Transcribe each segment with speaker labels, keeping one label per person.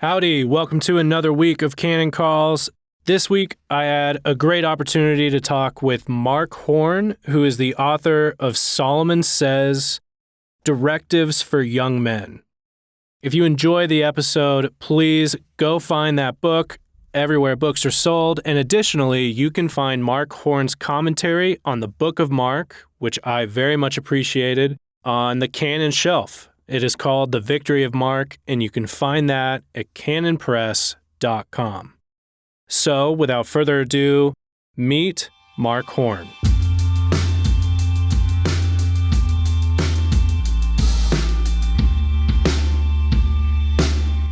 Speaker 1: Howdy, welcome to another week of Canon Calls. This week, I had a great opportunity to talk with Mark Horne, who is the author of Solomon Says, Directives for Young Men. If you enjoy the episode, please go find that book everywhere books are sold. And additionally, you can find Mark Horne's commentary on the Book of Mark, which I very much appreciated, on the Canon shelf. It is called The Victory of Mark, and you can find that at canonpress.com. So, without further ado, meet Mark Horne.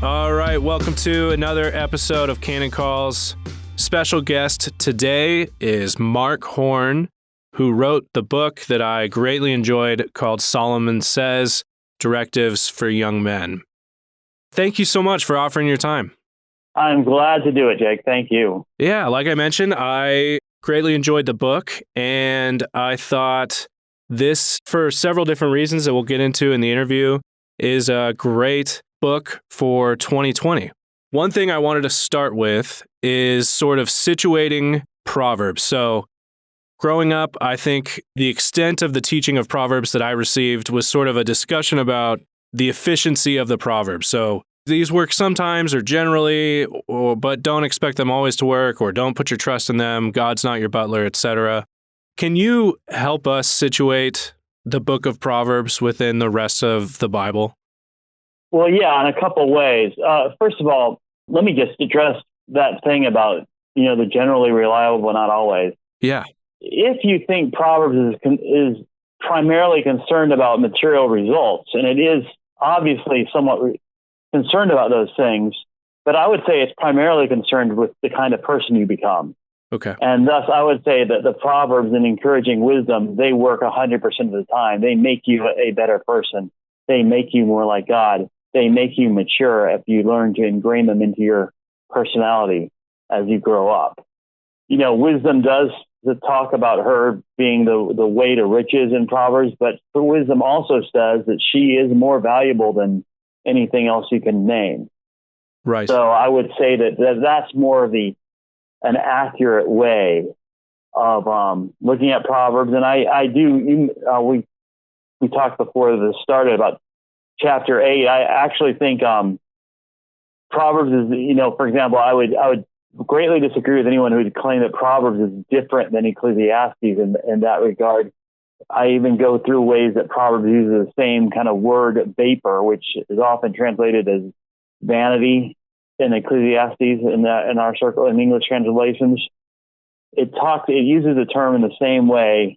Speaker 1: All right, welcome to another episode of Canon Calls. Special guest today is Mark Horne, who wrote the book that I greatly enjoyed called Solomon Says, Directives for Young Men. Thank you so much for offering your time.
Speaker 2: I'm glad to do it, Jake. Thank you.
Speaker 1: Yeah, like I mentioned, I greatly enjoyed the book, and I thought this, for several different reasons that we'll get into in the interview, is a great book for 2020. One thing I wanted to start with is sort of situating Proverbs. So, growing up, I think the extent of the teaching of Proverbs that I received was sort of a discussion about the efficiency of the Proverbs. So these work sometimes or generally, but don't expect them always to work, or don't put your trust in them. God's not your butler, etc. Can you help us situate the book of Proverbs within the rest of the Bible?
Speaker 2: Well, yeah, in a couple of ways. First of all, let me just address that thing about, the generally reliable, but not always.
Speaker 1: Yeah.
Speaker 2: If you think Proverbs is primarily concerned about material results, and it is obviously somewhat concerned about those things, but I would say it's primarily concerned with the kind of person you become.
Speaker 1: Okay.
Speaker 2: And thus, I would say that the Proverbs in encouraging wisdom, they work 100% of the time. They make you a better person. They make you more like God. They make you mature if you learn to ingrain them into your personality as you grow up. Wisdom does talk about her being the way to riches in Proverbs, but wisdom also says that she is more valuable than anything else you can name.
Speaker 1: Right.
Speaker 2: So I would say that's more of an accurate way of looking at Proverbs. And I do. We talked before this started about chapter 8. I actually think Proverbs is, for example, I would greatly disagree with anyone who would claim that Proverbs is different than Ecclesiastes in that regard. I even go through ways that Proverbs uses the same kind of word, vapor, which is often translated as vanity in Ecclesiastes in our circle in English translations. It uses the term in the same way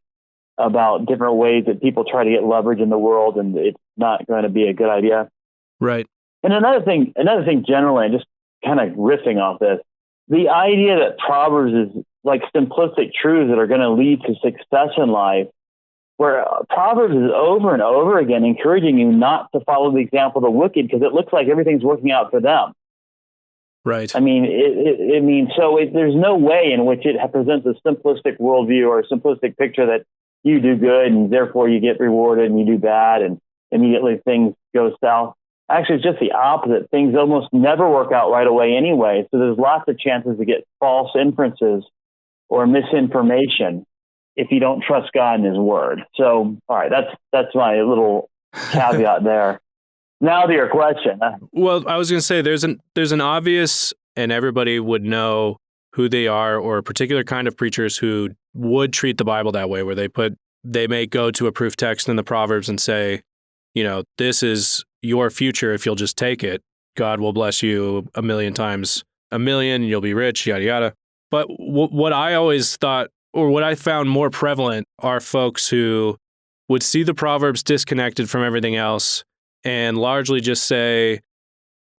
Speaker 2: about different ways that people try to get leverage in the world, and it's not going to be a good idea.
Speaker 1: Right.
Speaker 2: And another thing generally, just kind of riffing off this, the idea that Proverbs is like simplistic truths that are going to lead to success in life, where Proverbs is over and over again encouraging you not to follow the example of the wicked because it looks like everything's working out for them.
Speaker 1: Right.
Speaker 2: I mean, there's no way in which it presents a simplistic worldview or a simplistic picture that you do good and therefore you get rewarded, and you do bad and immediately things go south. Actually, it's just the opposite. Things almost never work out right away anyway. So there's lots of chances to get false inferences or misinformation if you don't trust God and His Word. So, all right, that's my little caveat there. Now to your question.
Speaker 1: Well, I was going to say there's an obvious, and everybody would know who they are, or a particular kind of preachers who would treat the Bible that way, where they may go to a proof text in the Proverbs and say, this is your future if you'll just take it. God will bless you 1,000,000 times 1,000,000, you'll be rich, yada, yada. But what I always thought, or what I found more prevalent, are folks who would see the Proverbs disconnected from everything else and largely just say,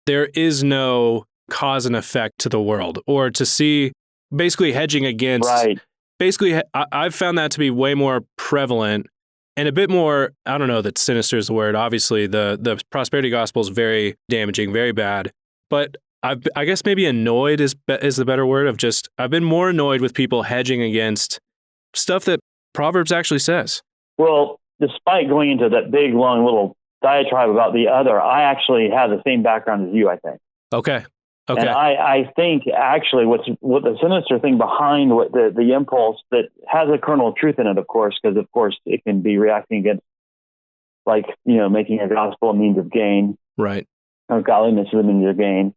Speaker 1: there is no cause and effect to the world, or to see basically hedging against.
Speaker 2: Right.
Speaker 1: Basically, I've found that to be way more prevalent and a bit more, I don't know that sinister is the word. Obviously, the prosperity gospel is very damaging, very bad. But I guess maybe annoyed is the better word, of just, I've been more annoyed with people hedging against stuff that Proverbs actually says.
Speaker 2: Well, despite going into that big, long little diatribe about the other, I actually have the same background as you, I think.
Speaker 1: Okay.
Speaker 2: And I think actually what the sinister thing behind what the impulse that has a kernel of truth in it, of course, because of course it can be reacting against, like, making a gospel a means of gain.
Speaker 1: Right.
Speaker 2: Or godliness is a means of gain.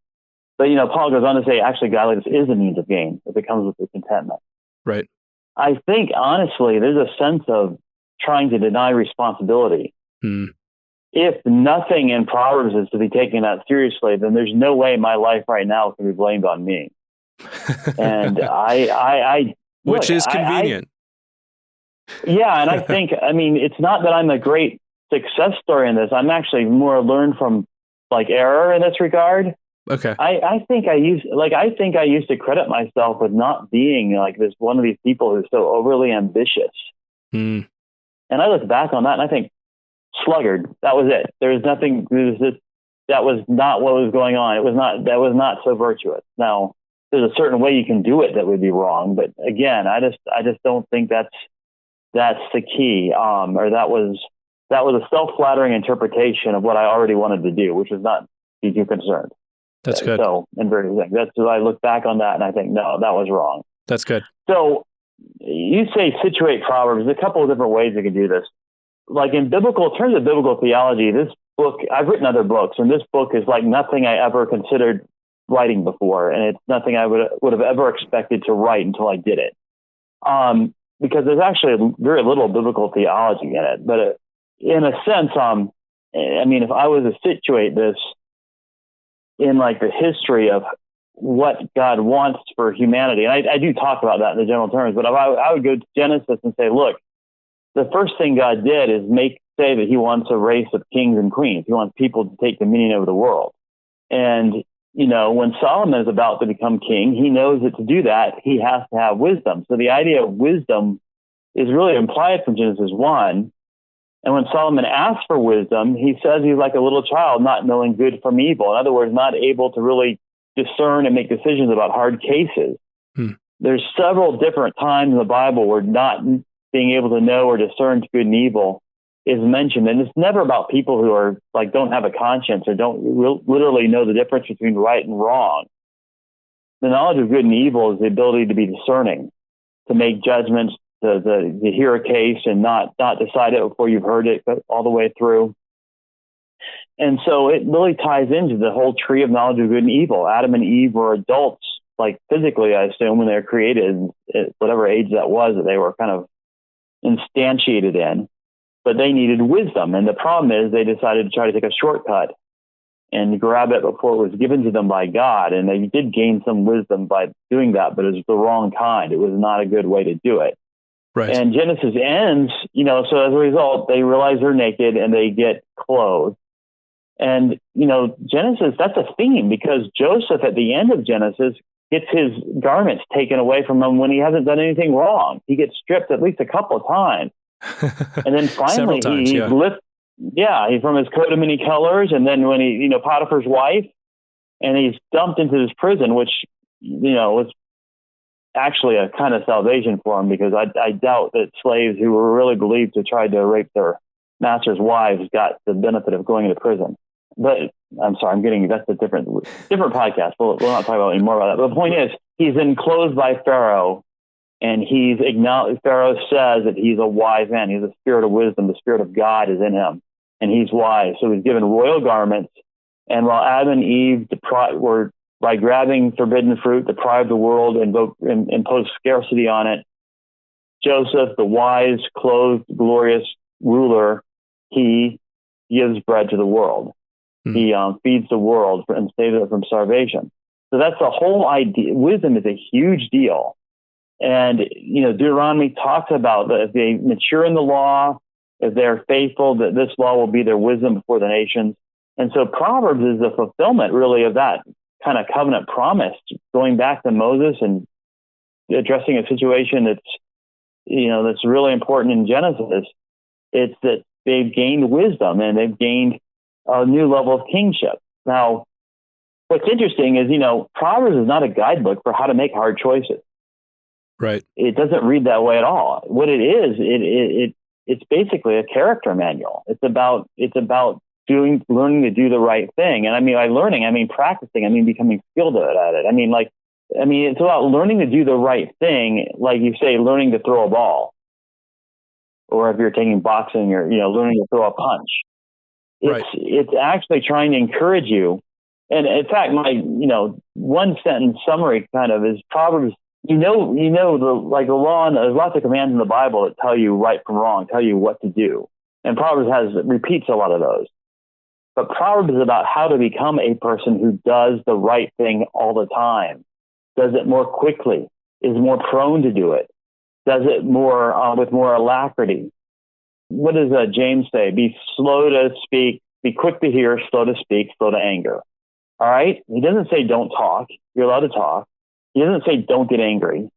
Speaker 2: But, Paul goes on to say, actually, godliness is a means of gain if it comes with the contentment.
Speaker 1: Right.
Speaker 2: I think, honestly, there's a sense of trying to deny responsibility. If nothing in Proverbs is to be taken that seriously, then there's no way my life right now can be blamed on me. And
Speaker 1: which is convenient.
Speaker 2: Yeah. And I think, it's not that I'm a great success story in this. I'm actually more learned from like error in this regard.
Speaker 1: Okay.
Speaker 2: I think I used to credit myself with not being like this one of these people who's so overly ambitious. And I look back on that and I think, sluggard. That was it. There was nothing. That was not what was going on. That was not so virtuous. Now, there's a certain way you can do it that would be wrong, but again, I just don't think that's the key. Or that was a self-flattering interpretation of what I already wanted to do, which was not be too concerned.
Speaker 1: That's good.
Speaker 2: So, in very thing, that's I look back on that and I think, no, that was wrong.
Speaker 1: That's good.
Speaker 2: So, you say situate Proverbs. There's a couple of different ways you can do this. Like in terms of biblical theology, this book, I've written other books, and this book is like nothing I ever considered writing before. And it's nothing I would have ever expected to write until I did it. Because there's actually very little biblical theology in it. But in a sense, if I was to situate this in like the history of what God wants for humanity, and I do talk about that in the general terms, but if I would go to Genesis and say, look, the first thing God did is say that he wants a race of kings and queens. He wants people to take dominion over the world. And, when Solomon is about to become king, he knows that to do that, he has to have wisdom. So the idea of wisdom is really implied from Genesis 1. And when Solomon asks for wisdom, he says he's like a little child, not knowing good from evil. In other words, not able to really discern and make decisions about hard cases. There's several different times in the Bible where not being able to know or discern good and evil is mentioned. And it's never about people who are like, don't have a conscience or don't literally know the difference between right and wrong. The knowledge of good and evil is the ability to be discerning, to make judgments, to hear a case and not decide it before you've heard it all the way through. And so it really ties into the whole tree of knowledge of good and evil. Adam and Eve were adults, like physically, I assume, when they were created, at whatever age that was, that they were kind of instantiated in, but they needed wisdom. And the problem is they decided to try to take a shortcut and grab it before it was given to them by God. And they did gain some wisdom by doing that, but it was the wrong kind. It was not a good way to do it.
Speaker 1: Right.
Speaker 2: And Genesis ends, so as a result, they realize they're naked and they get clothed. And, Genesis, that's a theme, because Joseph at the end of Genesis gets his garments taken away from him when he hasn't done anything wrong. He gets stripped at least a couple of times. And then finally he's from his coat of many colors. And then when he, Potiphar's wife, and he's dumped into this prison, which, was actually a kind of salvation for him, because I doubt that slaves who were really believed to try to rape their master's wives got the benefit of going into prison. But I'm sorry, that's a different podcast. We'll not talk about any more about that. But the point is, he's enclosed by Pharaoh, and he's acknowledged. Pharaoh says that he's a wise man. He's a spirit of wisdom. The spirit of God is in him, and he's wise. So he's given royal garments. And while Adam and Eve were, by grabbing forbidden fruit, deprived the world and imposed scarcity on it, Joseph, the wise, clothed, glorious ruler, he gives bread to the world. He feeds the world and saves it from starvation. So that's the whole idea. Wisdom is a huge deal. And, Deuteronomy talks about that if they mature in the law, if they're faithful, that this law will be their wisdom before the nations. And so Proverbs is the fulfillment, really, of that kind of covenant promise, going back to Moses and addressing a situation that's really important in Genesis. It's that they've gained wisdom and they've gained a new level of kingship. Now, what's interesting is, Proverbs is not a guidebook for how to make hard choices.
Speaker 1: Right.
Speaker 2: It doesn't read that way at all. What it is, it's basically a character manual. It's about learning to do the right thing. And I mean, by learning, I mean practicing, I mean becoming skilled at it. It's about learning to do the right thing, like you say, learning to throw a ball. Or if you're taking boxing, you're learning to throw a punch. It's actually trying to encourage you. And in fact, my one sentence summary kind of is Proverbs. The law, and there's lots of commands in the Bible that tell you right from wrong, tell you what to do. And Proverbs repeats a lot of those. But Proverbs is about how to become a person who does the right thing all the time, does it more quickly, is more prone to do it, does it more with more alacrity. What does James say? Be slow to speak, be quick to hear, slow to speak, slow to anger. All right? He doesn't say don't talk. You're allowed to talk. He doesn't say don't get angry.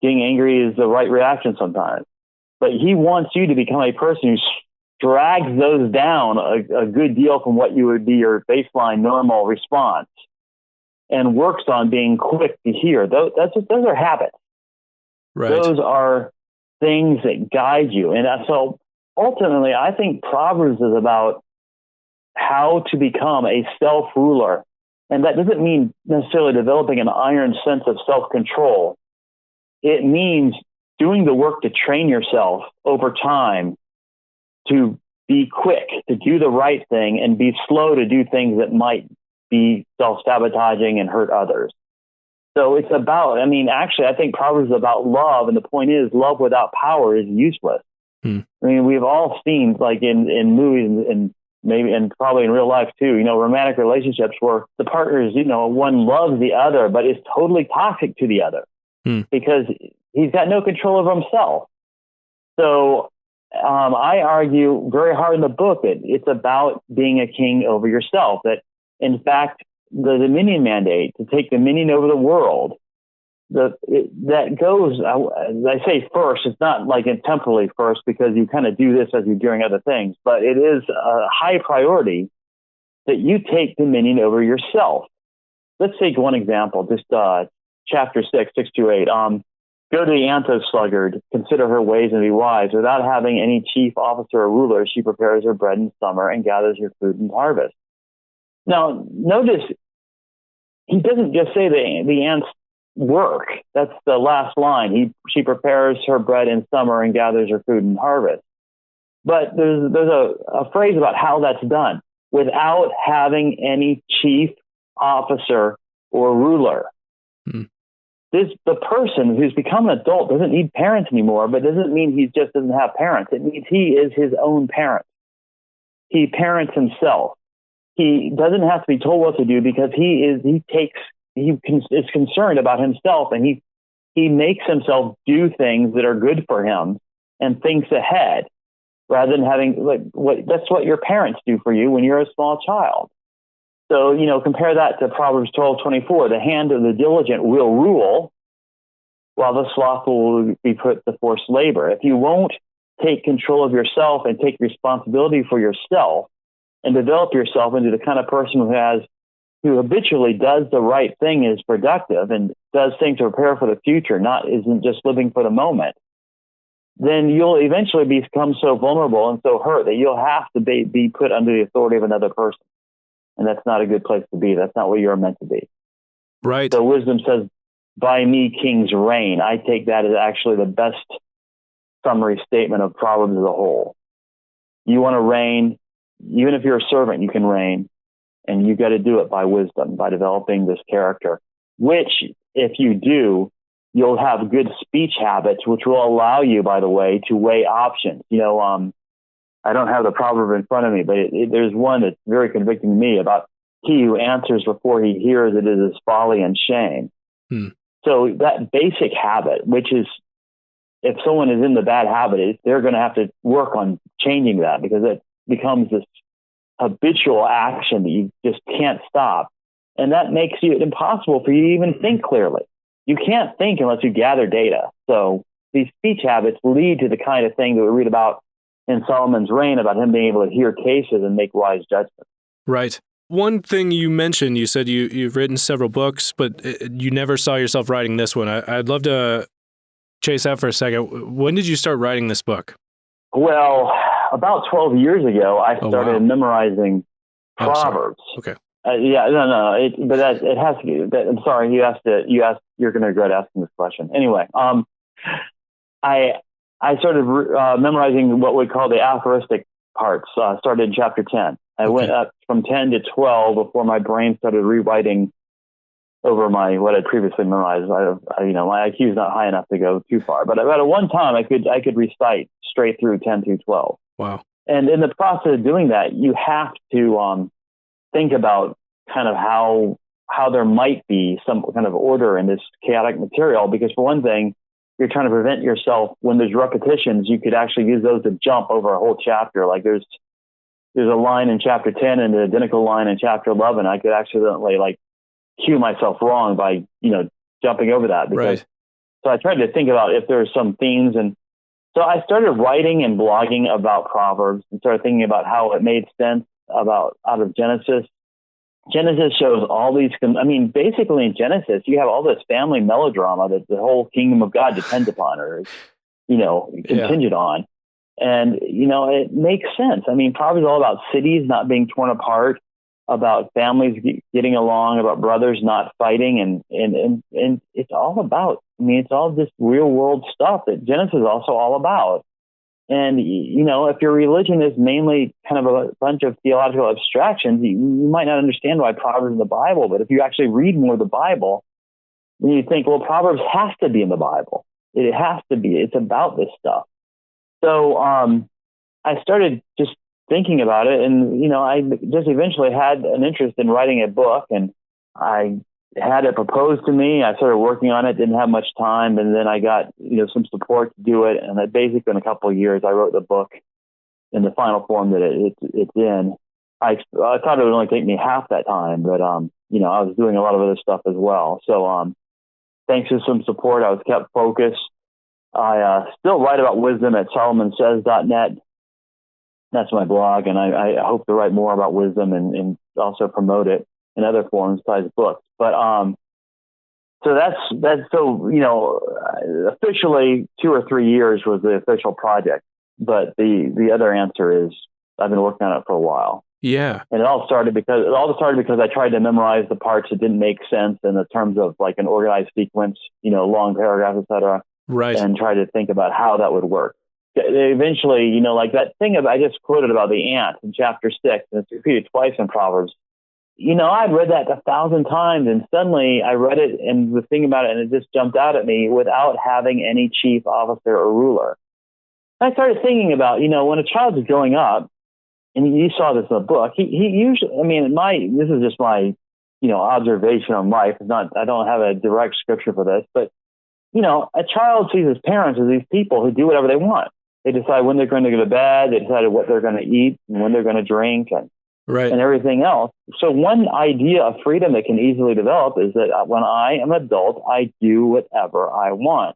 Speaker 2: Getting angry is the right reaction sometimes. But he wants you to become a person who drags those down a good deal from what you would be your baseline normal response and works on being quick to hear. Those are habits.
Speaker 1: Right.
Speaker 2: Those are things that guide you. And so ultimately, I think Proverbs is about how to become a self-ruler. And that doesn't mean necessarily developing an iron sense of self-control. It means doing the work to train yourself over time to be quick, to do the right thing, and be slow to do things that might be self-sabotaging and hurt others. So it's about, I think Proverbs is about love. And the point is, love without power is useless. We've all seen, like in movies and maybe, and probably in real life too, romantic relationships where the partners, one loves the other, but is totally toxic to the other because he's got no control over himself. So I argue very hard in the book that it's about being a king over yourself, that in fact, the dominion mandate to take dominion over the world, that goes, I say first, it's not like temporally first because you kind of do this as you're doing other things, but it is a high priority that you take dominion over yourself. Let's take one example, just chapter 6:6-8. Go to the Anthos sluggard, consider her ways and be wise. Without having any chief officer or ruler, she prepares her bread in summer and gathers her food in harvest. Now, notice he doesn't just say the ants work. That's the last line. She prepares her bread in summer and gathers her food in harvest. But there's a phrase about how that's done. Without having any chief officer or ruler. The person who's become an adult doesn't need parents anymore, but doesn't mean he just doesn't have parents. It means he is his own parent. He parents himself. He doesn't have to be told what to do because he is concerned about himself, and he makes himself do things that are good for him and thinks ahead rather than having that's what your parents do for you when you're a small child. So, compare that to Proverbs 12:24. The hand of the diligent will rule, while the slothful will be put to forced labor. If you won't take control of yourself and take responsibility for yourself and develop yourself into the kind of person who habitually does the right thing, is productive and does things to prepare for the future, isn't just living for the moment, then you'll eventually become so vulnerable and so hurt that you'll have to be put under the authority of another person. And that's not a good place to be. That's not what you're meant to be.
Speaker 1: Right.
Speaker 2: So wisdom says, by me kings reign. I take that as actually the best summary statement of Proverbs as a whole. You want to reign, even if you're a servant, you can reign. And you got to do it by wisdom, by developing this character, which if you do, you'll have good speech habits, which will allow you, by the way, to weigh options. I don't have the proverb in front of me, but there's one that's very convicting to me about he who answers before he hears it is his folly and shame. So that basic habit, which is if someone is in the bad habit, they're going to have to work on changing that because it becomes this habitual action that you just can't stop. And that makes it impossible for you to even think clearly. You can't think unless you gather data. So these speech habits lead to the kind of thing that we read about in Solomon's reign, about him being able to hear cases and make wise judgments.
Speaker 1: Right. One thing you mentioned, you said you've written several books, but you never saw yourself writing this one. I'd love to chase that for a second. When did you start writing this book?
Speaker 2: Well, about 12 years ago, I started memorizing Proverbs.
Speaker 1: Okay.
Speaker 2: It has to be. I'm sorry, you're going to regret asking this question. Anyway, I started memorizing what we call the aphoristic parts. Started in chapter 10. I went up from 10 to 12 before my brain started rewriting over what I'd previously memorized. My IQ is not high enough to go too far, but at one time I could recite straight through 10 through 12.
Speaker 1: Wow!
Speaker 2: And in the process of doing that, you have to think about kind of how there might be some kind of order in this chaotic material, because for one thing, you're trying to prevent yourself when there's repetitions. You could actually use those to jump over a whole chapter. Like there's a line in chapter 10 and an identical line in chapter 11. I could accidentally cue myself wrong by, jumping over that. So I tried to think about if there's some themes. And so I started writing and blogging about Proverbs and started thinking about how it made sense out of Genesis. Genesis shows all these, basically in Genesis, you have all this family melodrama that the whole kingdom of God depends upon or is, contingent on. And, it makes sense. Proverbs is all about cities not being torn apart, about families getting along, about brothers not fighting. And it's all about, it's all just real world stuff that Genesis is also all about. And, if your religion is mainly kind of a bunch of theological abstractions, you might not understand why Proverbs is in the Bible. But if you actually read more of the Bible, then you think, well, Proverbs has to be in the Bible. It has to be. It's about this stuff. So I started just thinking about it. And, I just eventually had an interest in writing a book. And I had it proposed to me. I started working on it, didn't have much time. And then I got, some support to do it. And basically in a couple of years, I wrote the book in the final form that it's in. I thought it would only take me half that time, but, I was doing a lot of other stuff as well. So thanks to some support, I was kept focused. I still write about wisdom at solomonsays.net. That's my blog. And I hope to write more about wisdom and also promote it in other forms besides books. But so officially 2 or 3 years was the official project. But the other answer is I've been working on it for a while.
Speaker 1: Yeah.
Speaker 2: And it all started because I tried to memorize the parts that didn't make sense in the terms of like an organized sequence, long paragraphs, et cetera.
Speaker 1: Right.
Speaker 2: And try to think about how that would work. Eventually, like that thing I just quoted about the ant in chapter 6, and it's repeated twice in Proverbs. I'd read that 1,000 times, and suddenly I read it and was thinking about it, and it just jumped out at me without having any chief officer or ruler. I started thinking about, when a child is growing up, and you saw this in the book, he usually, this is just my, observation on life. It's not, I don't have a direct scripture for this, but, a child sees his parents as these people who do whatever they want. They decide when they're going to go to bed. They decide what they're going to eat and when they're going to drink and everything else. So one idea of freedom that can easily develop is that when I am an adult, I do whatever I want.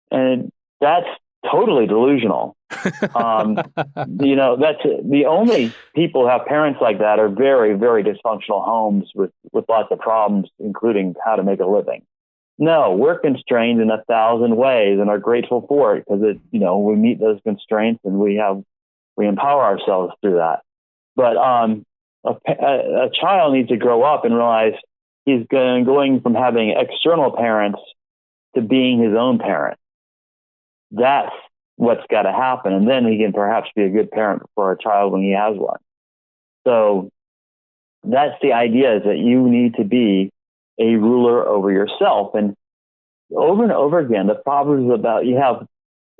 Speaker 2: And that's totally delusional. That's the only people who have parents like that are very, very dysfunctional homes with lots of problems, including how to make a living. No, we're constrained in 1,000 ways and are grateful for it because we meet those constraints and we empower ourselves through that. But a child needs to grow up and realize he's going from having external parents to being his own parent. That's what's got to happen. And then he can perhaps be a good parent for a child when he has one. So that's the idea, is that you need to be a ruler over yourself. And over again, the Proverbs is about, you have,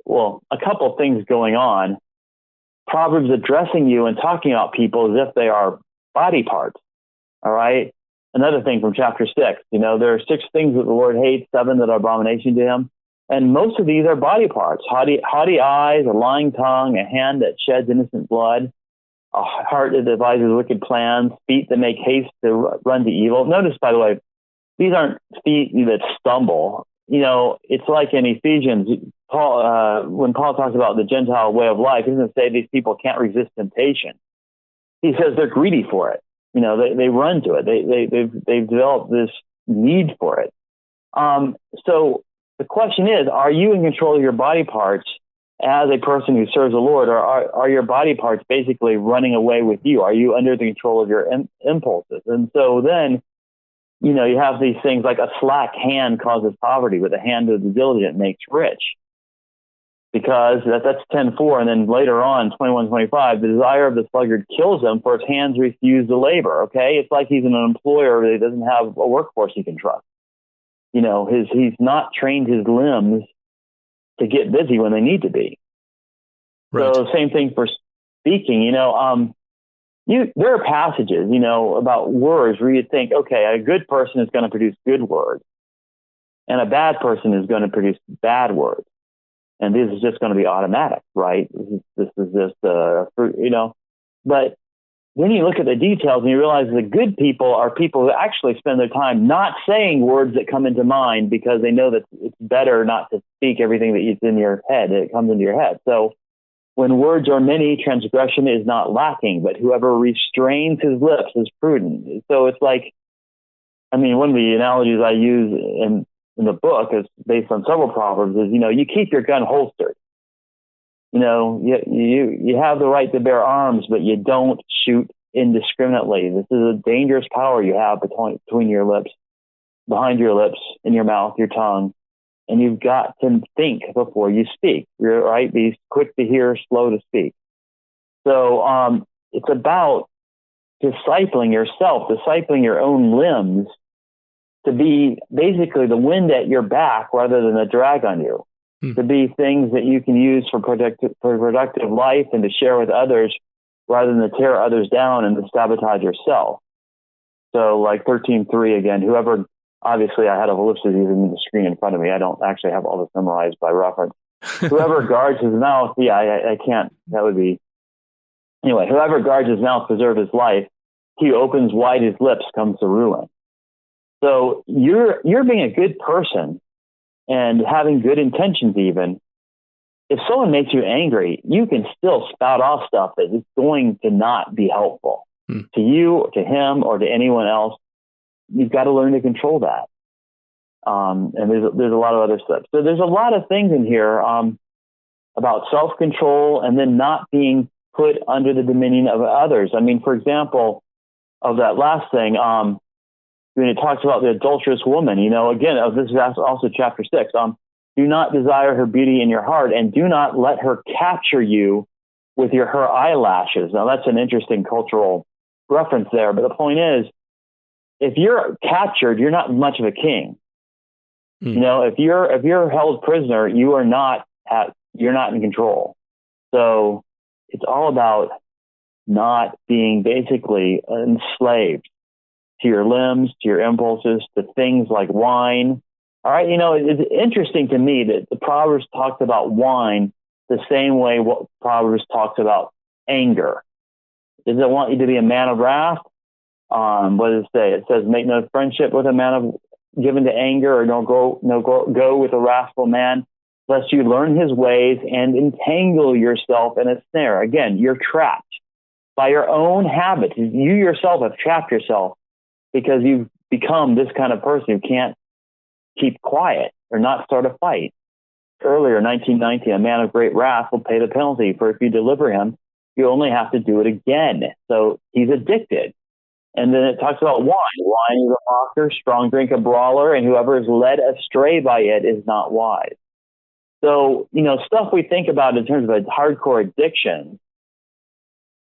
Speaker 2: a couple of things going on. Proverbs addressing you and talking about people as if they are body parts. All right. Another thing from chapter 6, there are 6 things that the Lord hates, 7 that are abomination to him. And most of these are body parts: haughty eyes, a lying tongue, a hand that sheds innocent blood, a heart that devises wicked plans, feet that make haste to run to evil. Notice, by the way, these aren't feet that stumble. It's like in Ephesians, Paul, when Paul talks about the Gentile way of life, he doesn't say these people can't resist temptation. He says they're greedy for it. They run to it. They've developed this need for it. So the question is, are you in control of your body parts as a person who serves the Lord, are your body parts basically running away with you? Are you under the control of your impulses? And so then, you know, you have these things like a slack hand causes poverty, but the hand of the diligent makes rich. Because that's 10:4, and then later on, 21:25, the desire of the sluggard kills him, for his hands refuse to labor. Okay, it's like he's an employer that doesn't have a workforce he can trust. You know, he's not trained his limbs to get busy when they need to be.
Speaker 1: Right.
Speaker 2: So same thing for speaking. You know, there are passages, you know, about words where you think, okay, a good person is going to produce good words, and a bad person is going to produce bad words. And this is just going to be automatic, right? This is just, you know. But then you look at the details and you realize the good people are people who actually spend their time not saying words that come into mind because they know that it's better not to speak everything that is in your head, that comes into your head. So when words are many, transgression is not lacking, but whoever restrains his lips is prudent. So it's like, I mean, one of the analogies I use in the book is based on several proverbs is, you know, you keep your gun holstered. You know, you have the right to bear arms, but you don't shoot indiscriminately. This is a dangerous power you have between your lips, behind your lips, in your mouth, your tongue. And you've got to think before you speak. You're right. Be quick to hear, slow to speak. So it's about discipling yourself, discipling your own limbs to be basically the wind at your back rather than a drag on you, to be things that you can use for productive life and to share with others rather than to tear others down and to sabotage yourself. So like 13:3 again, whoever, obviously I had a ellipsis even in the screen in front of me. I don't actually have all this memorized by reference. Whoever guards his mouth, I can't, that would be, anyway, whoever guards his mouth preserves his life. He who opens wide his lips comes to ruin. So you're being a good person and having good intentions even. If someone makes you angry, you can still spout off stuff that is going to not be helpful to you or to him or to anyone else. You've got to learn to control that. And there's a lot of other steps. So there's a lot of things in here about self-control and then not being put under the dominion of others. I mean, for example, of that last thing, when it talks about the adulterous woman, you know, again, this is also chapter 6. Do not desire her beauty in your heart, and do not let her capture you with her eyelashes. Now, that's an interesting cultural reference there. But the point is, if you're captured, you're not much of a king. You know, if you're held prisoner, you're not in control. So it's all about not being basically enslaved to your limbs, to your impulses, to things like wine. All right, you know, it's interesting to me that the Proverbs talked about wine the same way what Proverbs talks about anger. Does it want you to be a man of wrath? What does it say? It says, make no friendship with a man given to anger, or go with a wrathful man, lest you learn his ways and entangle yourself in a snare. Again, you're trapped by your own habits. You yourself have trapped yourself because you've become this kind of person who can't keep quiet or not start a fight. Earlier, 1990, a man of great wrath will pay the penalty, for if you deliver him, you only have to do it again. So he's addicted. And then it talks about wine. Wine is a mocker, strong drink a brawler, and whoever is led astray by it is not wise. So, you know, stuff we think about in terms of a hardcore addiction,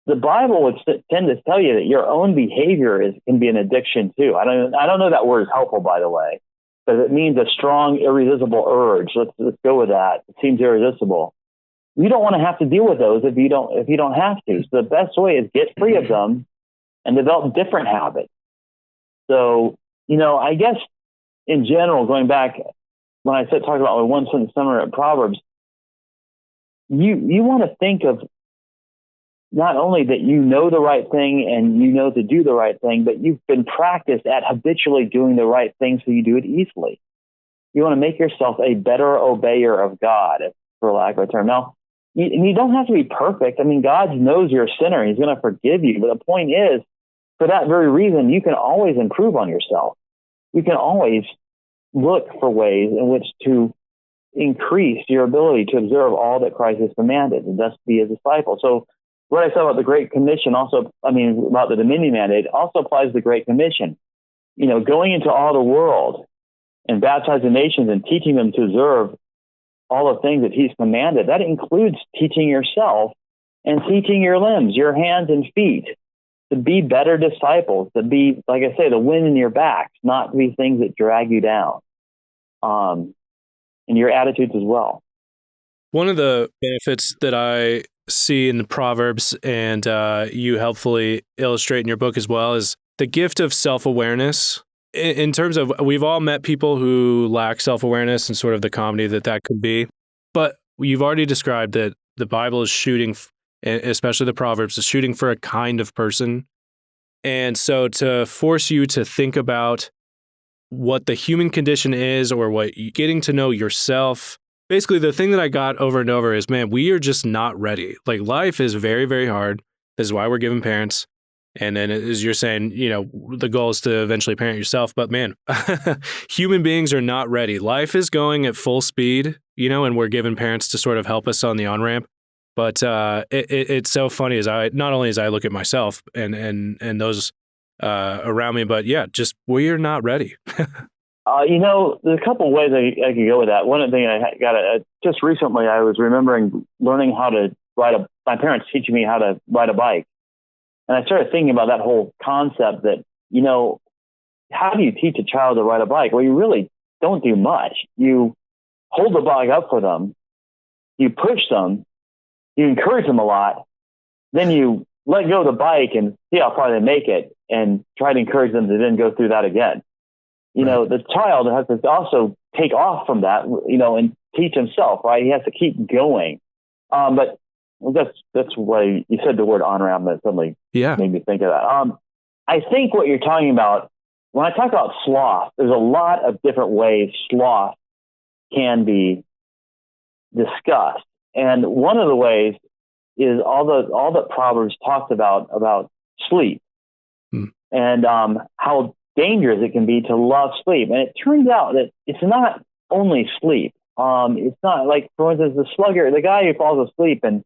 Speaker 2: the Bible would tend to tell you that your own behavior can be an addiction too. I don't know that word is helpful, by the way, because it means a strong, irresistible urge. Let's go with that. It seems irresistible. You don't want to have to deal with those if you don't have to. So the best way is get free of them and develop different habits. So, you know, I guess in general, going back when I talked about my one sentence summary at Proverbs, you want to think of not only that you know the right thing and you know to do the right thing, but you've been practiced at habitually doing the right thing so you do it easily. You want to make yourself a better obeyer of God, for lack of a term. Now, you don't have to be perfect. I mean, God knows you're a sinner. He's going to forgive you. But the point is, for that very reason, you can always improve on yourself. You can always look for ways in which to increase your ability to observe all that Christ has commanded and thus be a disciple. So what I said about the Great Commission about the Dominion Mandate also applies to the Great Commission. Going into all the world and baptizing nations and teaching them to observe all the things that he's commanded. That includes teaching yourself and teaching your limbs, your hands and feet, to be better disciples, to be, like I say, the wind in your back, not to be things that drag you down. And your attitudes as well.
Speaker 1: One of the benefits that I see in the Proverbs, and you helpfully illustrate in your book as well, is the gift of self-awareness. In terms of, we've all met people who lack self-awareness and sort of the comedy that could be. But you've already described that the Bible is shooting, especially the Proverbs, is shooting for a kind of person. And so to force you to think about what the human condition is, or getting to know yourself. Basically, the thing that I got over and over is, man, we are just not ready. Like, life is very, very hard. This is why we're given parents. And then, as you're saying, the goal is to eventually parent yourself. But man, human beings are not ready. Life is going at full speed, and we're given parents to sort of help us on the on-ramp. But it's so funny not only as I look at myself and those around me, but yeah, just we're not ready.
Speaker 2: There's a couple of ways I could go with that. One thing I got just recently, I was remembering learning how to my parents teaching me how to ride a bike. And I started thinking about that whole concept that, how do you teach a child to ride a bike? Well, you really don't do much. You hold the bike up for them, you push them, you encourage them a lot, then you let go of the bike and see how far they make it and try to encourage them to then go through that again. The child has to also take off from that, and teach himself, right? He has to keep going. But that's why you said the word on-ramp, that suddenly made me think of that. I think what you're talking about, when I talk about sloth, there's a lot of different ways sloth can be discussed. And one of the ways is all that Proverbs talks about sleep and how dangerous it can be to love sleep. And it turns out that it's not only sleep. It's not like, for instance, the guy who falls asleep and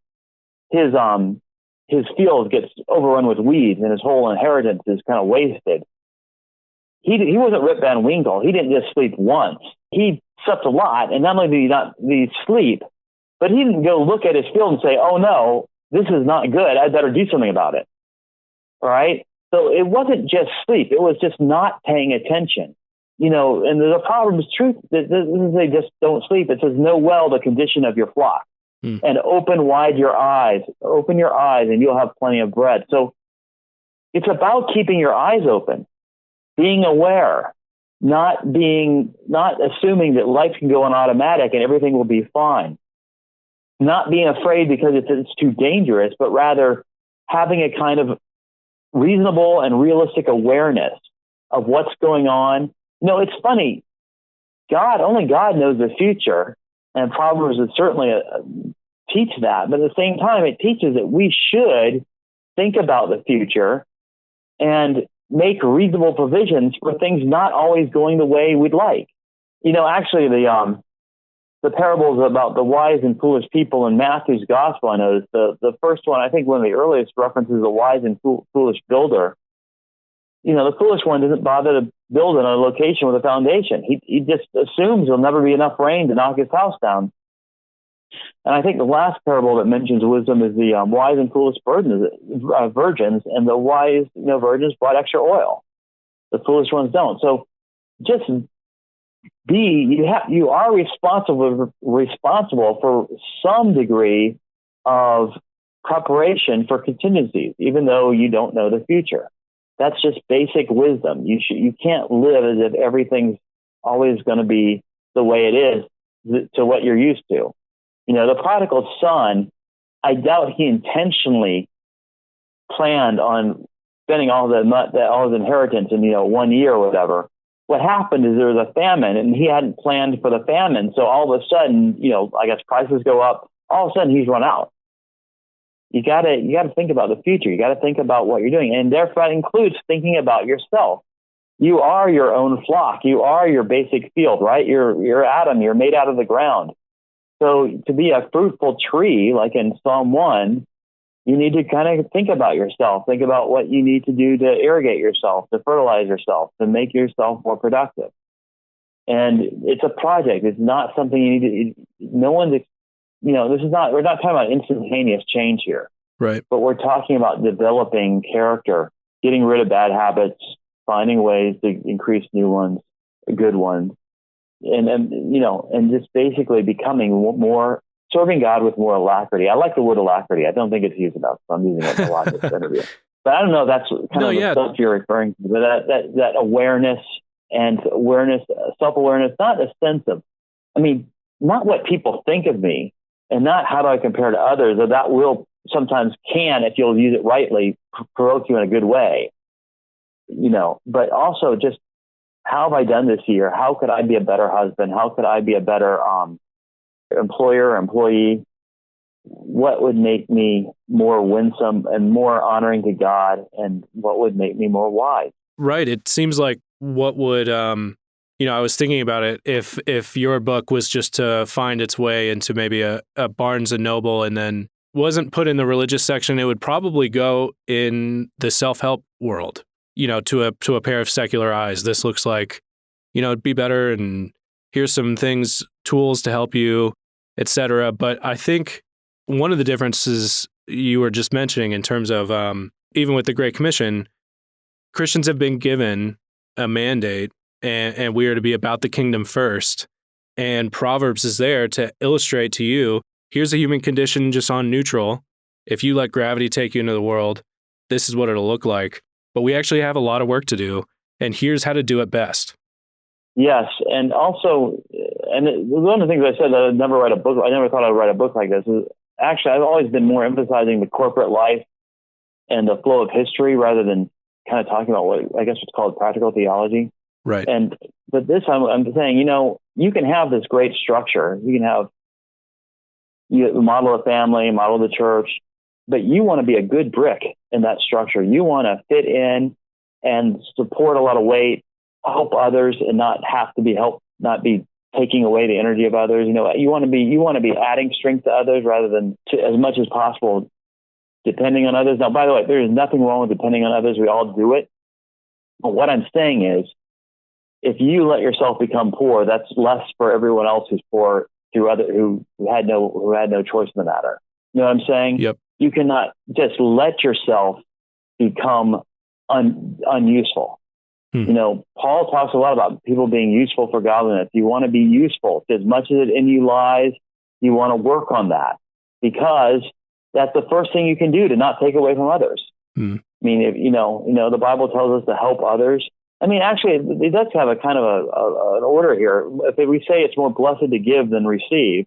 Speaker 2: his field gets overrun with weeds and his whole inheritance is kind of wasted. He wasn't Rip Van Winkle. He didn't just sleep once. He slept a lot, and not only did he sleep, but he didn't go look at his field and say, "Oh no, this is not good. I better do something about it." All right. So it wasn't just sleep. It was just not paying attention. And the Proverbs truth, it doesn't say just don't sleep. It says, know well the condition of your flock and open wide your eyes. Open your eyes and you'll have plenty of bread. So it's about keeping your eyes open, being aware, not assuming that life can go on automatic and everything will be fine. Not being afraid because it's too dangerous, but rather having a kind of reasonable and realistic awareness of what's going on. It's funny. Only God knows the future, and Proverbs would certainly teach that. But at the same time, it teaches that we should think about the future and make reasonable provisions for things not always going the way we'd like. Actually, the parables about the wise and foolish people in Matthew's gospel, I noticed the first one, I think one of the earliest references the wise and foolish builder. The foolish one doesn't bother to build in a location with a foundation. He just assumes there'll never be enough rain to knock his house down. And I think the last parable that mentions wisdom is the wise and foolish virgins, and the wise virgins brought extra oil. The foolish ones don't. So just you are responsible for some degree of preparation for contingencies, even though you don't know the future. That's just basic wisdom. You can't live as if everything's always going to be the way it is to what you're used to. The prodigal son, I doubt he intentionally planned on spending all his inheritance in 1 year or whatever. What happened is there was a famine, and he hadn't planned for the famine. So all of a sudden, I guess prices go up. All of a sudden, he's run out. You gotta think about the future. You gotta think about what you're doing, and therefore that includes thinking about yourself. You are your own flock. You are your basic field, right? You're Adam. You're made out of the ground. So to be a fruitful tree, like in Psalm 1, you need to kind of think about yourself. Think about what you need to do to irrigate yourself, to fertilize yourself, to make yourself more productive. And it's a project. It's not something you need to, no one's, we're not talking about instantaneous change here.
Speaker 1: Right.
Speaker 2: But we're talking about developing character, getting rid of bad habits, finding ways to increase new ones, good ones. And just basically becoming more, serving God with more alacrity. I like the word alacrity. I don't think it's used enough, so I'm using it a lot in this interview. But I don't know, that's kind of the stuff you're referring to, but that awareness and self-awareness, not a sense of, not what people think of me and not how do I compare to others, though that will sometimes if you'll use it rightly, provoke you in a good way, but also just, how have I done this year? How could I be a better husband? How could I be a better employer, employee? What would make me more winsome and more honoring to God? And what would make me more wise?
Speaker 1: Right. It seems like what would, I was thinking about it. If your book was just to find its way into maybe a Barnes and Noble and then wasn't put in the religious section, it would probably go in the self-help world. To a pair of secular eyes, this looks like, it'd be better, and here's some things, tools to help you, etc. But I think one of the differences you were just mentioning in terms of even with the Great Commission, Christians have been given a mandate, and we are to be about the kingdom first. And Proverbs is there to illustrate to you, here's the human condition just on neutral. If you let gravity take you into the world, this is what it'll look like. But we actually have a lot of work to do, and here's how to do it best.
Speaker 2: Yes, and also, one of the things I said that I'd never write a book. I never thought I'd write a book like this. Is actually, I've always been more emphasizing the corporate life and the flow of history rather than kind of talking about what I guess what's called practical theology.
Speaker 1: Right.
Speaker 2: But this time I'm saying, you can have this great structure. You can have model a family, model the church. But you want to be a good brick in that structure. You want to fit in and support a lot of weight, help others, and not have to be helped, not be taking away the energy of others. You want to be adding strength to others rather than as much as possible depending on others. Now, by the way, there is nothing wrong with depending on others. We all do it. But what I'm saying is, if you let yourself become poor, that's less for everyone else who's poor who had no choice in the matter. You know what I'm saying?
Speaker 1: Yep.
Speaker 2: You cannot just let yourself become unuseful. Paul talks a lot about people being useful for godliness. You want to be useful. As much as it in you lies, you want to work on that because that's the first thing you can do to not take away from others.
Speaker 1: Mm.
Speaker 2: If, the Bible tells us to help others. Actually, it does have a kind of an order here. If we say it's more blessed to give than receive,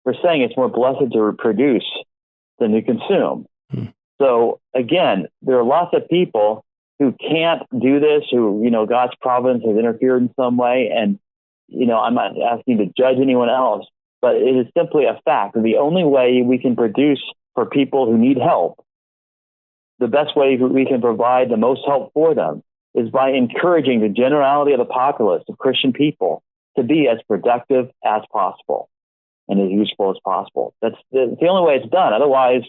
Speaker 2: we're saying it's more blessed to produce than to consume. Hmm. So again, there are lots of people who can't do this, who, God's providence has interfered in some way. And, I'm not asking to judge anyone else, but it is simply a fact. The only way we can produce for people who need help, the best way we can provide the most help for them is by encouraging the generality of the populace of Christian people to be as productive as possible and as useful as possible. That's the only way it's done. Otherwise,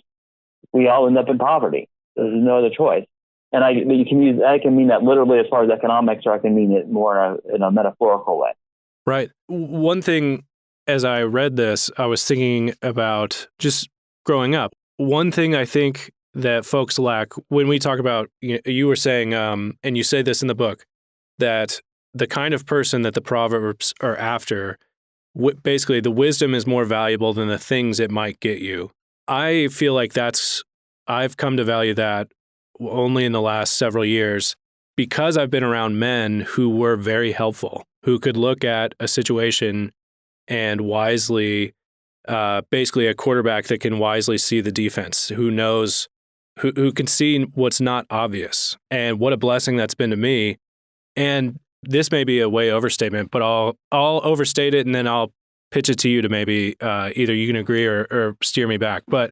Speaker 2: we all end up in poverty. There's no other choice. And I can mean that literally as far as economics, or I can mean it more in a metaphorical way.
Speaker 1: Right. One thing, as I read this, I was thinking about just growing up. One thing I think that folks lack when we talk about, you were saying, and you say this in the book, that the kind of person that the Proverbs are after, basically the wisdom is more valuable than the things it might get you. I feel like I've come to value that only in the last several years because I've been around men who were very helpful, who could look at a situation and wisely, basically a quarterback that can wisely see the defense, who knows, who can see what's not obvious. And what a blessing that's been to me. And this may be a way overstatement, but I'll overstate it and then I'll pitch it to you to maybe either you can agree or steer me back. But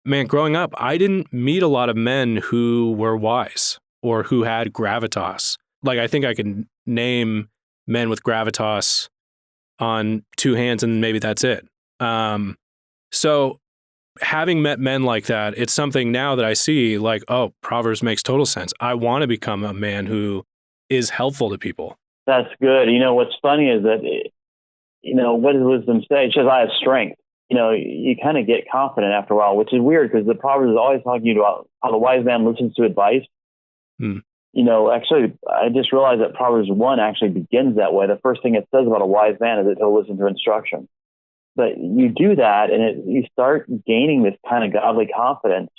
Speaker 1: man, growing up, I didn't meet a lot of men who were wise or who had gravitas like, I think I can name men with gravitas on two hands, and maybe that's it. So having met men like that, it's something now that I see like, oh, Proverbs makes total sense. I want to become a man who is helpful to people.
Speaker 2: That's good. What's funny is that, what does wisdom say? It says, I have strength. You kind of get confident after a while, which is weird because the Proverbs is always talking about how the wise man listens to advice. Actually, I just realized that Proverbs 1 actually begins that way. The first thing it says about a wise man is that he'll listen to instruction. But you do that, and you start gaining this kind of godly confidence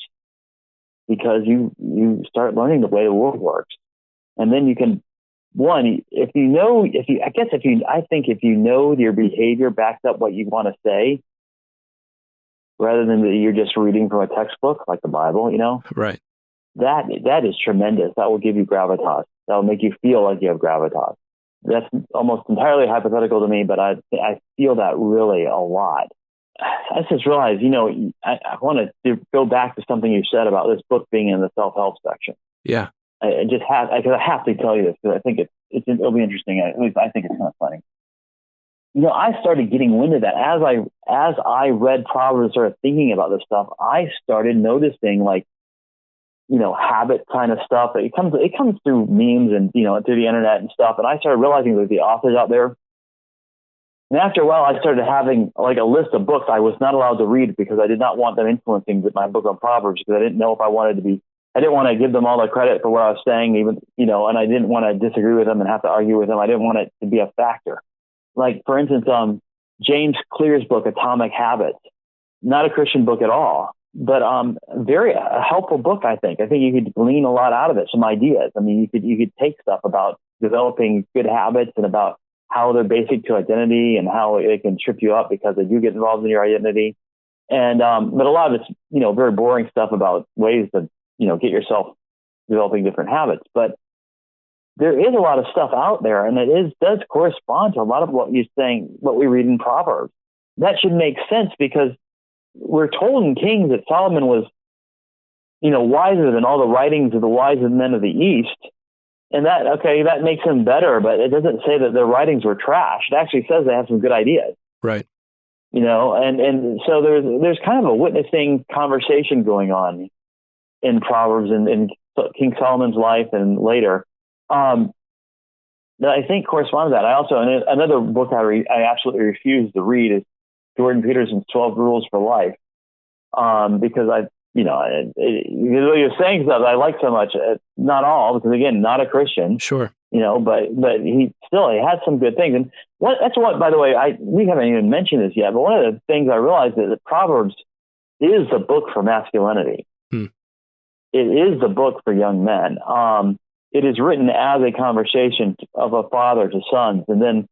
Speaker 2: because you start learning the way the world works. And then you can, if you know your behavior backs up what you want to say, rather than that you're just reading from a textbook like the Bible,
Speaker 1: Right.
Speaker 2: That is tremendous. That will give you gravitas. That will make you feel like you have gravitas. That's almost entirely hypothetical to me, but I feel that really a lot. I just realized, I want to go back to something you said about this book being in the self-help section.
Speaker 1: Yeah.
Speaker 2: I have to tell you this because I think it'll be interesting. At least I think it's kind of funny. I started getting wind of that as I read Proverbs, started thinking about this stuff. I started noticing habit kind of stuff. It comes through memes and, through the internet and stuff. And I started realizing that the authors out there. And after a while, I started having like a list of books I was not allowed to read because I did not want them influencing my book on Proverbs because I didn't know if I didn't want to give them all the credit for what I was saying, even, and I didn't want to disagree with them and have to argue with them. I didn't want it to be a factor. Like, for instance, James Clear's book, Atomic Habits, not a Christian book at all. But very helpful book, I think. I think you could glean a lot out of it, some ideas. I mean, you could take stuff about developing good habits and about how they're basic to identity and how it can trip you up because they do get involved in your identity. And but a lot of it's very boring stuff about ways to get yourself developing different habits. But there is a lot of stuff out there, and does correspond to a lot of what you're saying, what we read in Proverbs. That should make sense because we're told in Kings that Solomon was, wiser than all the writings of the wise men of the East. And that makes him better, but it doesn't say that their writings were trash. It actually says they have some good ideas.
Speaker 1: Right.
Speaker 2: And so there's kind of a witnessing conversation going on in Proverbs and in King Solomon's life and later. That I think corresponds to that. I also, another book I absolutely refuse to read is Jordan Peterson's 12 Rules for Life, because you're saying stuff I like so much. Not all, because again, not a Christian.
Speaker 1: Sure.
Speaker 2: But he has some good things. And that's what, by the way, we haven't even mentioned this yet. But one of the things I realized is that Proverbs is the book for masculinity. It is the book for young men. It is written as a conversation of a father to sons, and then.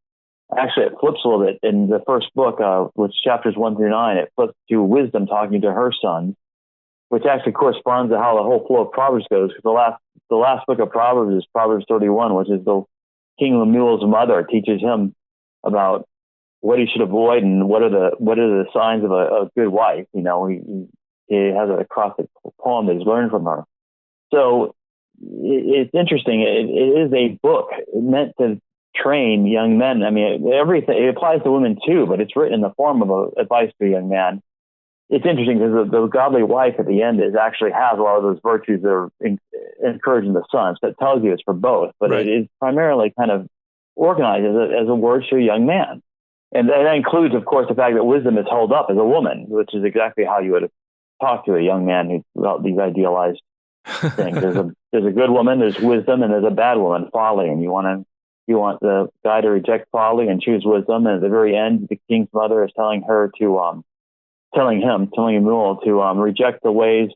Speaker 2: Actually, it flips a little bit in the first book, which chapters 1 through 9. It flips to wisdom talking to her son, which actually corresponds to how the whole flow of Proverbs goes. Because the last book of Proverbs is Proverbs 31, which is the King Lemuel's mother teaches him about what he should avoid and what are the signs of a good wife. He has an acrostic poem that he's learned from her. So it's interesting. It is a book meant to train young men. I mean, everything, it applies to women too, but it's written in the form of advice to a young man. It's interesting because the godly wife at the end actually has a lot of those virtues that are encouraging the son. So it tells you it's for both, but It is primarily kind of organized as a word to a young man. And that includes, of course, the fact that wisdom is held up as a woman, which is exactly how you would talk to a young man who's about these idealized things. There's a good woman, there's wisdom, and there's a bad woman, folly, and you want the guy to reject folly and choose wisdom. And at the very end, the king's mother is telling Lemuel to reject the ways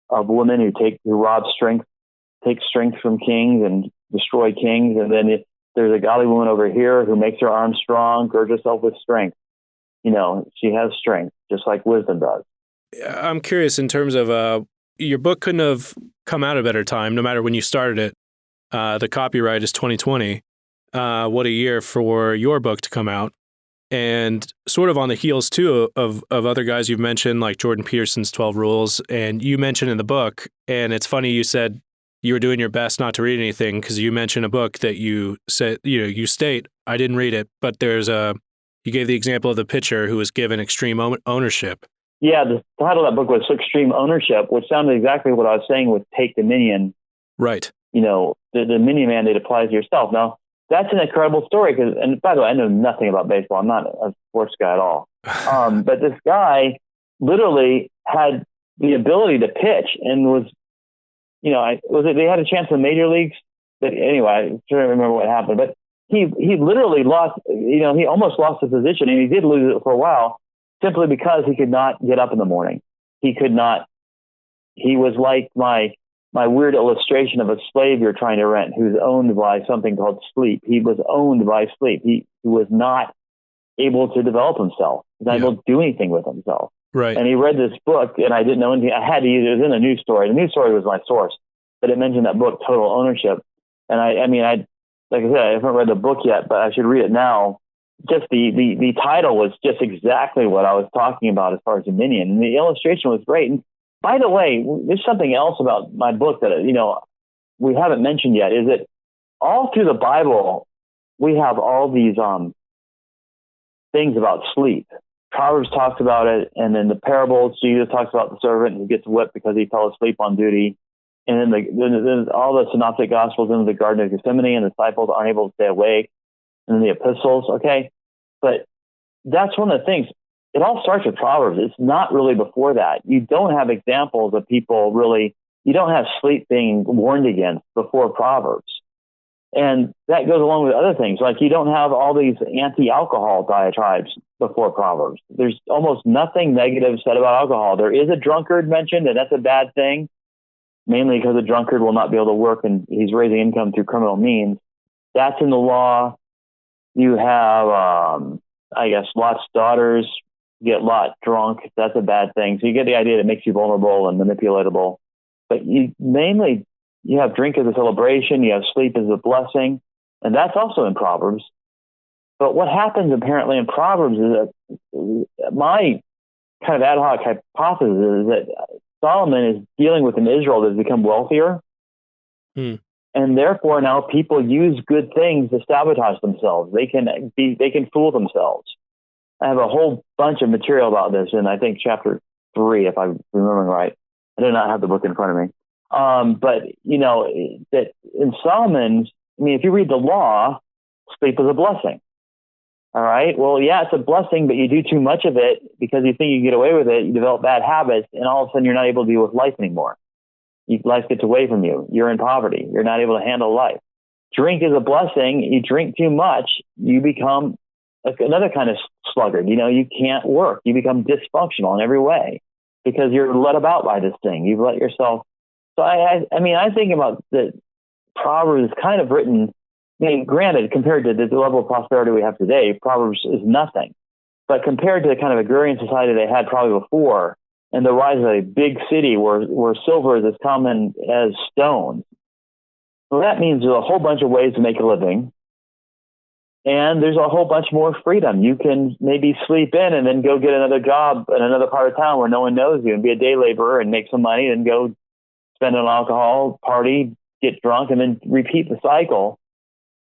Speaker 2: of women who rob strength, take strength from kings and destroy kings. And then there's a godly woman over here who makes her arms strong, girds herself with strength. She has strength, just like wisdom does.
Speaker 1: I'm curious in terms of your book couldn't have come out at a better time, no matter when you started it. The copyright is 2020. What a year for your book to come out. And sort of on the heels, too, of other guys you've mentioned, like Jordan Peterson's 12 Rules, and you mentioned in the book, and it's funny you said you were doing your best not to read anything because you mentioned a book that you said, you state, I didn't read it, but you gave the example of the pitcher who was given extreme ownership.
Speaker 2: Yeah, the title of that book was Extreme Ownership, which sounded exactly what I was saying with Take Dominion.
Speaker 1: Right.
Speaker 2: The dominion mandate applies to yourself. Now, that's an incredible story and by the way, I know nothing about baseball. I'm not a sports guy at all. But this guy literally had the ability to pitch and was, they had a chance in the major leagues. But anyway, I can't remember what happened, but he literally lost, he almost lost his position, and he did lose it for a while simply because he could not get up in the morning. He was like my weird illustration of a slave you're trying to rent who's owned by something called sleep. He was owned by sleep. He was not able to develop himself. He was not able to do anything with himself.
Speaker 1: Right.
Speaker 2: And he read this book, and I didn't know anything. I had to use it. It was in a news story. The news story was my source, but it mentioned that book, Total Ownership. And I like I said, I haven't read the book yet, but I should read it now. Just the title was just exactly what I was talking about as far as dominion, and the illustration was great. And by the way, there's something else about my book that we haven't mentioned yet. Is that all through the Bible we have all these things about sleep. Proverbs talks about it, and then the parables, Jesus talks about the servant who gets whipped because he fell asleep on duty. And then all the synoptic gospels into the Garden of Gethsemane, and the disciples aren't able to stay awake. And then the epistles, okay? But that's one of the things. It all starts with Proverbs. It's not really before that. You don't have examples of people you don't have sleep being warned against before Proverbs. And that goes along with other things. Like you don't have all these anti-alcohol diatribes before Proverbs. There's almost nothing negative said about alcohol. There is a drunkard mentioned, and that's a bad thing, mainly because a drunkard will not be able to work and he's raising income through criminal means. That's in the law. You have, Lot's daughters get Lot drunk. That's a bad thing. So you get the idea that it makes you vulnerable and manipulatable. But you have drink as a celebration. You have sleep as a blessing. And that's also in Proverbs. But what happens apparently in Proverbs is that my kind of ad hoc hypothesis is that Solomon is dealing with an Israel that has become wealthier. And therefore now people use good things to sabotage themselves. They can fool themselves. I have a whole bunch of material about this in, I think, chapter 3, if I'm remembering right. I do not have the book in front of me. But that in Solomon's, if you read the law, sleep is a blessing. All right. Well, yeah, it's a blessing, but you do too much of it because you think you can get away with it. You develop bad habits, and all of a sudden you're not able to deal with life anymore. Life gets away from you. You're in poverty. You're not able to handle life. Drink is a blessing. You drink too much, you become another kind of sluggard. You can't work. You become dysfunctional in every way because you're led about by this thing. You've let yourself. So I think about the Proverbs is kind of written. Granted, compared to the level of prosperity we have today, Proverbs is nothing. But compared to the kind of agrarian society they had probably before, and the rise of a big city where silver is as common as stone, well, that means there's a whole bunch of ways to make a living. And there's a whole bunch more freedom. You can maybe sleep in and then go get another job in another part of town where no one knows you and be a day laborer and make some money and go spend on alcohol, party, get drunk, and then repeat the cycle.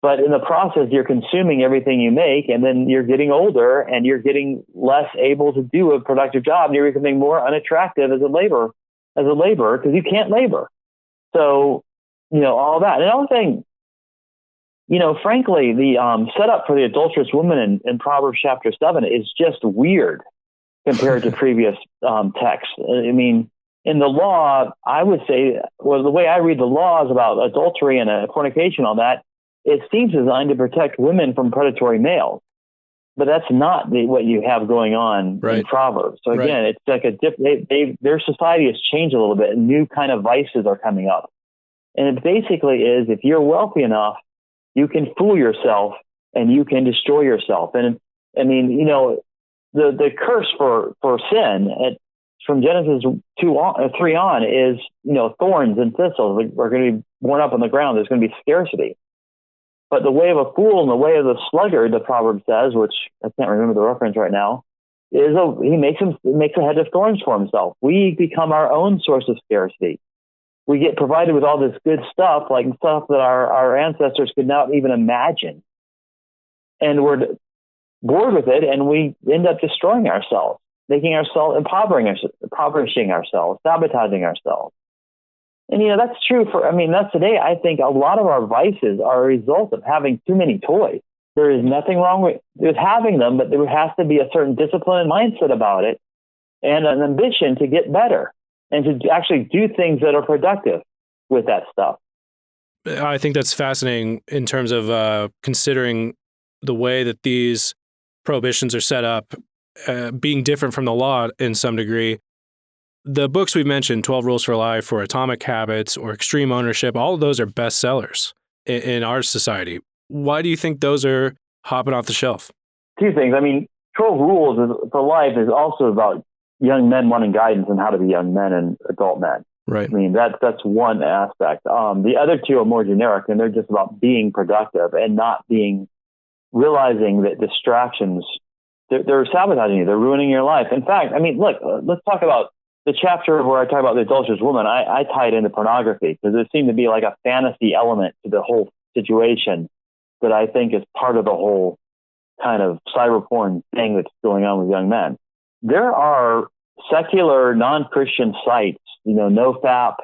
Speaker 2: But in the process, you're consuming everything you make, and then you're getting older and you're getting less able to do a productive job, and you're becoming more unattractive as a laborer because you can't labor. So, all that. And another thing, frankly, the setup for the adulterous woman in Proverbs chapter 7 is just weird compared to previous texts. In the law, I would say, the way I read the laws about adultery and fornication, all that, it seems designed to protect women from predatory males. But that's not what you have going on in Proverbs. So again, it's like their society has changed a little bit, and new kind of vices are coming up. And it basically is, if you're wealthy enough, you can fool yourself and you can destroy yourself. And the curse for sin from Genesis 3 on is, thorns and thistles are going to be borne up on the ground. There's going to be scarcity. But the way of a fool and the way of the sluggard, the proverb says, which I can't remember the reference right now, is he makes a hedge of thorns for himself. We become our own source of scarcity. we get provided with all this good stuff, like stuff that our ancestors could not even imagine. And we're bored with it, and we end up destroying ourselves, making ourselves, impoverishing ourselves, sabotaging ourselves. And, that's true that's today. I think a lot of our vices are a result of having too many toys. There is nothing wrong with having them, but there has to be a certain discipline and mindset about it and an ambition to get better and to actually do things that are productive with that stuff.
Speaker 1: I think that's fascinating in terms of considering the way that these prohibitions are set up, being different from the law in some degree. The books we've mentioned, 12 Rules for Life or Atomic Habits or Extreme Ownership, all of those are bestsellers in our society. Why do you think those are hopping off the shelf?
Speaker 2: Two things. 12 Rules for Life is also about young men wanting guidance on how to be young men and adult men.
Speaker 1: Right.
Speaker 2: That's one aspect. The other two are more generic, and they're just about being productive and not realizing that distractions, they're sabotaging you. They're ruining your life. In fact, look, let's talk about the chapter where I talk about the adulterous woman. I tie it into pornography because there seemed to be like a fantasy element to the whole situation that I think is part of the whole kind of cyber porn thing that's going on with young men. There are secular non-Christian sites, NoFap.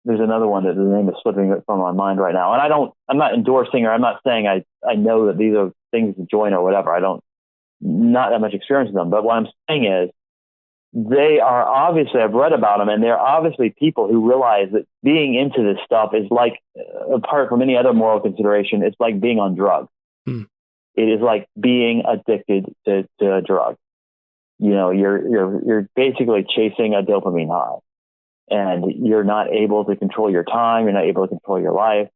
Speaker 2: There's another one that the name is slipping from my mind right now. And I'm not endorsing, or I'm not saying I know that these are things to join or whatever. Not that much experience with them. But what I'm saying is they are obviously, I've read about them, and they're obviously people who realize that being into this stuff is like, apart from any other moral consideration, it's like being on drugs. It is like being addicted to a drug. You're basically chasing a dopamine high, and you're not able to control your time. You're not able to control your life.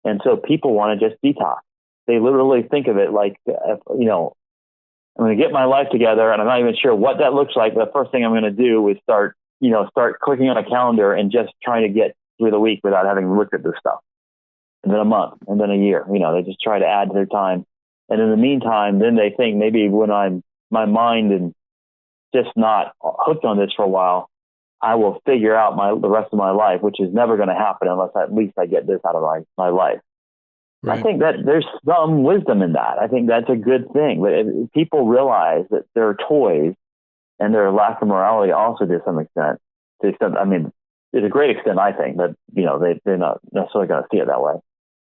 Speaker 2: And so people want to just detox. They literally think of it like, I'm going to get my life together, and I'm not even sure what that looks like. But the first thing I'm going to do is start clicking on a calendar and just trying to get through the week without having looked at this stuff. And then a month, and then a year. They just try to add to their time. And in the meantime, then they think maybe when my mind and just not hooked on this for a while, I will figure out the rest of my life, which is never going to happen unless at least I get this out of my life. Right. I think that there's some wisdom in that. I think that's a good thing. But if people realize that their toys and their lack of morality also to some extent, to a great extent, I think, but they're not necessarily going to see it that way.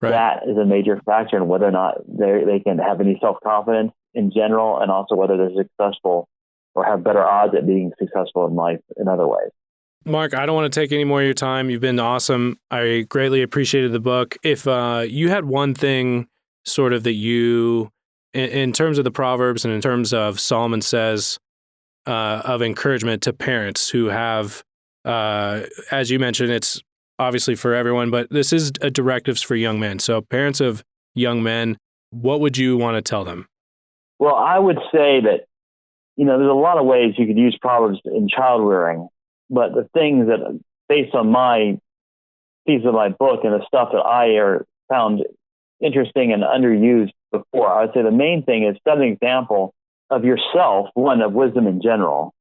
Speaker 2: Right. That is a major factor in whether or not they can have any self-confidence in general, and also whether they're successful or have better odds at being successful in life in other ways.
Speaker 1: Mark, I don't want to take any more of your time. You've been awesome. I greatly appreciated the book. If you had one thing sort of that in terms of the Proverbs and in terms of Solomon says of encouragement to parents who have, as you mentioned, it's obviously for everyone, but this is a directives for young men. So parents of young men, what would you want to tell them?
Speaker 2: Well, I would say that, there's a lot of ways you could use Proverbs in child rearing. But the things that, based on my piece of my book and the stuff that I found interesting and underused before, I would say the main thing is set an example of yourself, one, of wisdom in general.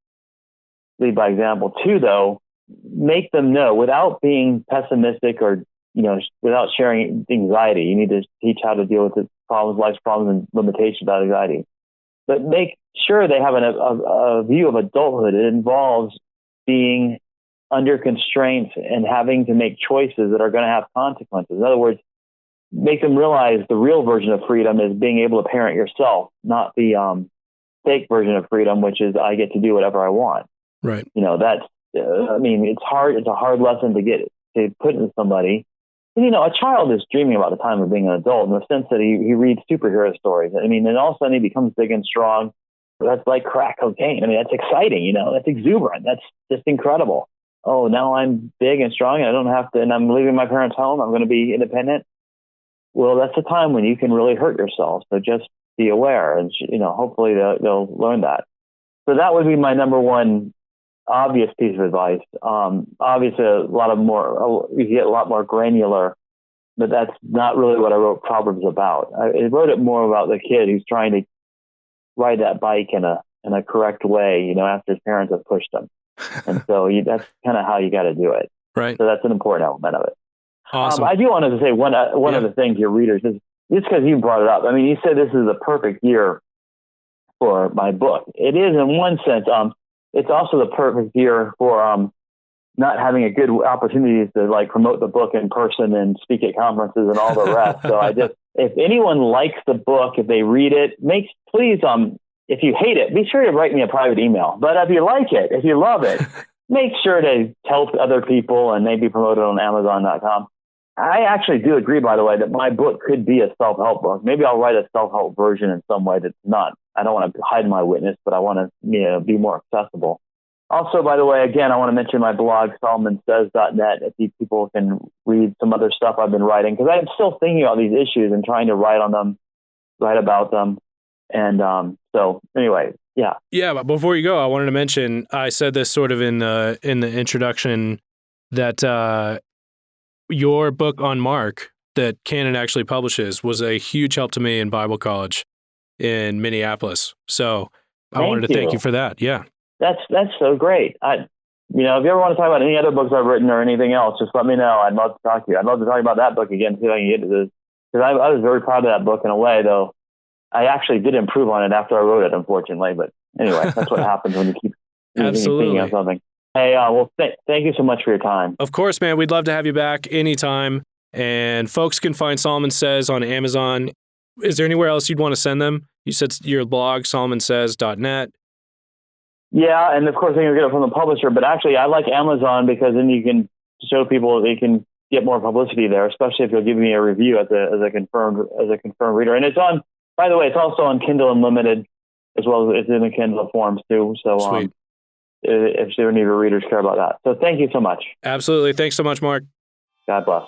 Speaker 2: Lead by example. Two, though, make them know without being pessimistic or, without sharing anxiety. You need to teach how to deal with the problems, life's problems, and limitations without anxiety. But make sure they have a view of adulthood. It involves being under constraints and having to make choices that are going to have consequences. In other words, make them realize the real version of freedom is being able to parent yourself, not the fake version of freedom, which is I get to do whatever I want.
Speaker 1: Right.
Speaker 2: That's, it's hard. It's a hard lesson to put in somebody. And, a child is dreaming about the time of being an adult in the sense that he reads superhero stories. And all of a sudden he becomes big and strong. That's like crack cocaine. That's exciting, that's exuberant. That's just incredible. Oh, now I'm big and strong and I don't have to, and I'm leaving my parents' home. I'm going to be independent. Well, that's a time when you can really hurt yourself. So just be aware, and, hopefully they'll learn that. So that would be my number one obvious piece of advice. Obviously you get a lot more granular, but that's not really what I wrote Proverbs about. I wrote it more about the kid who's trying to ride that bike in a correct way, after his parents have pushed him. And so that's kind of how you got to do it.
Speaker 1: Right.
Speaker 2: So that's an important element of it.
Speaker 1: Awesome.
Speaker 2: I do want to say one other thing to your readers is just because you brought it up. I mean, you said this is the perfect year for my book. It is in one sense. It's also the perfect year for not having a good opportunities to like promote the book in person and speak at conferences and all the rest. So if anyone likes the book, if they read it, please, if you hate it, be sure to write me a private email. But if you like it, if you love it, make sure to tell other people and maybe promote it on Amazon.com. I actually do agree, by the way, that my book could be a self-help book. Maybe I'll write a self-help version in some way that's not. I don't want to hide my witness, but I want to be more accessible. Also, by the way, again, I want to mention my blog, SolomonSays.net, if people can read some other stuff I've been writing, because I'm still thinking about these issues and trying to write about them. And so anyway, yeah.
Speaker 1: Yeah, but before you go, I wanted to mention, I said this sort of in the introduction, that your book on Mark that Canon actually publishes was a huge help to me in Bible college in Minneapolis. So I wanted to thank you for that. Yeah. That's
Speaker 2: so great. If you ever want to talk about any other books I've written or anything else, just let me know. I'd love to talk to you. I'd love to talk about that book again, see if I can get to this. Because I was very proud of that book in a way, though. I actually did improve on it after I wrote it, unfortunately. But anyway, that's what happens when you keep thinking of something. Hey, thank you so much for your time.
Speaker 1: Of course, man. We'd love to have you back anytime. And folks can find Solomon Says on Amazon. Is there anywhere else you'd want to send them? You said your blog, SolomonSays.net.
Speaker 2: Yeah, and of course they can get it from the publisher. But actually, I like Amazon because then you can show people they can get more publicity there, especially if you'll give me a review as a confirmed reader. And it's on. By the way, it's also on Kindle Unlimited as well as it's in the Kindle forms too. So
Speaker 1: Sweet.
Speaker 2: If any of your readers care about that. So thank you so much.
Speaker 1: Absolutely. Thanks so much, Mark.
Speaker 2: God bless.